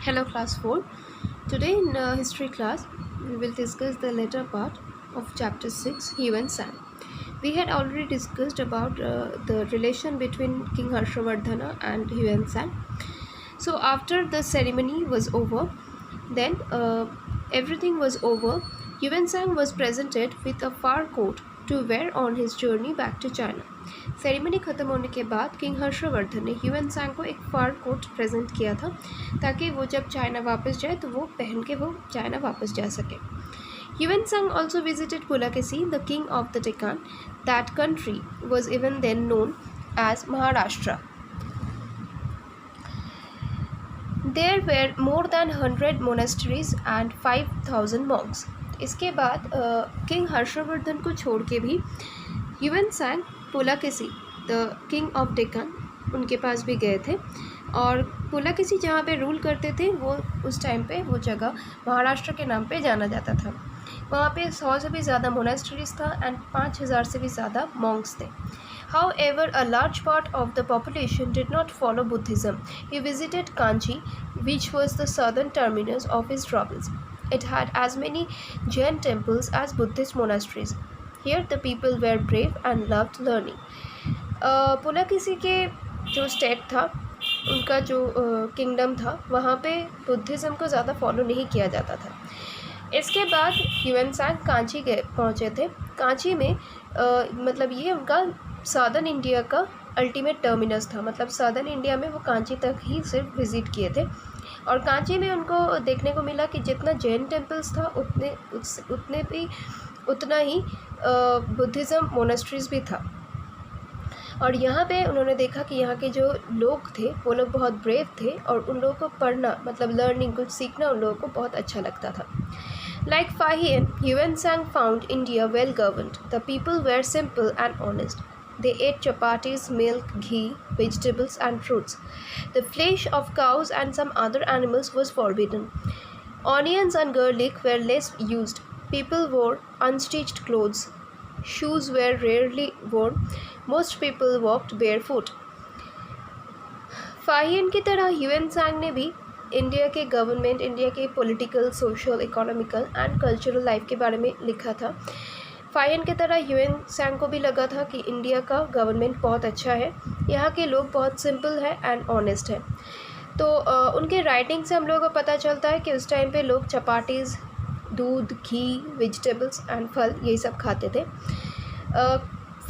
Hello class 4. Today in history class we will discuss the later part of chapter 6 Yuan Sang. We had already discussed about the relation between King Harshavardhana and Yuan Sang. So after the ceremony was over, then everything was over. Yuan Sang was presented with a fur coat to wear on his journey back to China. Ceremony ख़त्म होने के बाद king Harshvardhan ने ह्यूएन सांग को एक fur coat present किया था ताकि वो जब चाइना वापस जाए तो वो पहन के वो चाइना वापस जा सके. Hiuen Tsang also visited Pulakeshi, the king of the Deccan. That country was even then known as Maharashtra. There were more than 100 monasteries and 5,000 monks. इसके बाद किंग हर्षवर्धन को छोड़ के भी ह्यूएन सांग Pulakeshi the king of Deccan उनके पास भी गए थे. और पुलकेशी जहाँ पे रूल करते थे वो उस टाइम पे वो जगह महाराष्ट्र के नाम पे जाना जाता था. वहाँ पे 100 से भी ज़्यादा मोनेस्ट्रीज था एंड 5,000 से भी ज़्यादा मॉन्क्स थे. However, a large part of the population did not follow Buddhism. He visited Kanchi, which was the southern terminus of his travels. It had as many Jain temples as Buddhist monasteries. Here the people were brave and loved learning. Pulakeshi के जो state था, उनका जो kingdom था, वहाँ पे Buddhism को ज़्यादा फॉलो नहीं किया जाता था. इसके बाद ह्यूएन सांग कांची पहुँचे थे. कांची में मतलब ये उनका सदर्न इंडिया का अल्टीमेट टर्मिनस था. मतलब सदर्न इंडिया में वो कांची तक ही सिर्फ विज़िट किए थे. और कांची में उनको देखने को मिला कि जितना जैन टेम्पल्स था उतना ही बुद्धिज़्म मोनेस्ट्रीज भी था. और यहाँ पे उन्होंने देखा कि यहाँ के जो लोग थे वो लोग बहुत ब्रेव थे और उन लोगों को पढ़ना मतलब लर्निंग कुछ सीखना उन लोगों को बहुत अच्छा लगता था. Like Fahian, Yuan Sang found India well governed. The people were simple and honest. They ate chapatis, milk, ghee, vegetables and fruits. The flesh of cows and some other animals was forbidden. Onions and garlic were less used. People wore unstitched clothes. Shoes were rarely worn. Most people walked barefoot. फाहियन की तरह ह्यूएन सांग ने भी India के government, India के political, social, economical and cultural life के बारे में लिखा था. फाहियन की तरह ह्यूएन सांग को भी लगा था कि इंडिया का गवर्नमेंट बहुत अच्छा है, यहाँ के लोग बहुत सिंपल है एंड ऑनेस्ट है. तो उनके राइटिंग से हम लोगों को पता चलता है कि उस टाइम पे लोग चपाटीज़, दूध, घी, वेजिटेबल्स एंड फल यही सब खाते थे.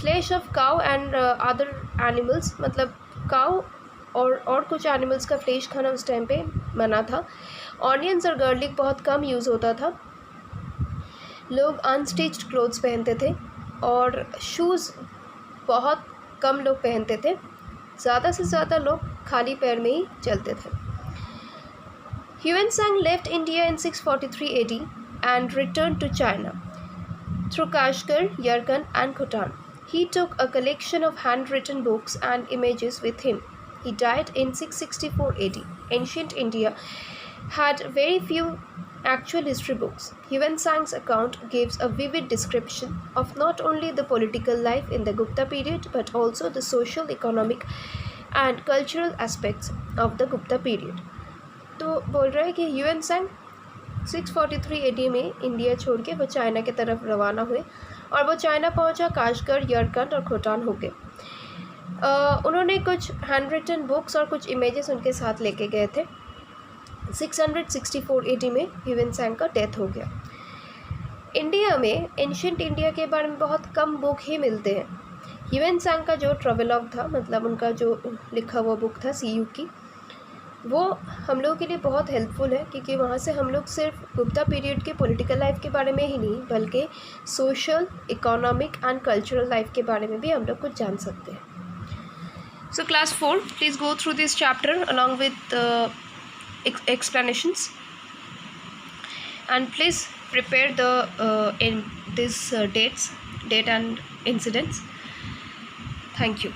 Flash of cow and other animals, मतलब काउ और कुछ एनिमल्स का फ्लैश खाना उस टाइम पे मना था. ऑनियंस और गार्लिक बहुत कम यूज़ होता था. लोग अनस्टिच्ड क्लोथ्स पहनते थे और शूज़ बहुत कम लोग पहनते थे. ज़्यादा से ज़्यादा लोग खाली पैर में ही चलते थे. ह्यूएन सांग left India in 643 AD and returned to China through Kashgar, Yarkand and Khotan. He took a collection of handwritten books and images with him. He died in 664 AD. Ancient India had very few actual history books. Yuan Sang's account gives a vivid description of not only the political life in the Gupta period but also the social, economic and cultural aspects of the Gupta period. तो बोल रहा है कि ह्यूएन सांग 643 AD में India छोड़ के वो चाइना की तरफ रवाना हुए और वो चाइना पहुंचा काशगर, यरकंद और खोटान होके. उन्होंने कुछ हैंड रिटन बुक्स और कुछ इमेजेस उनके साथ लेके गए थे. 664 AD में ह्यूएन सांग का डेथ हो गया. इंडिया में एंशिएंट इंडिया के बारे में बहुत कम बुक ही मिलते हैं. ह्यूएन सांग का जो ट्रेवलॉग था, मतलब उनका जो लिखा हुआ बुक था CU की, वो हम लोगों के लिए बहुत हेल्पफुल है क्योंकि वहाँ से हम लोग सिर्फ गुप्ता पीरियड के पॉलिटिकल लाइफ के बारे में ही नहीं बल्कि social, economic and cultural life के बारे में भी हम लोग कुछ जान सकते हैं. So class 4, please go through this chapter along with explanations and please prepare the in this date and incidents. Thank you.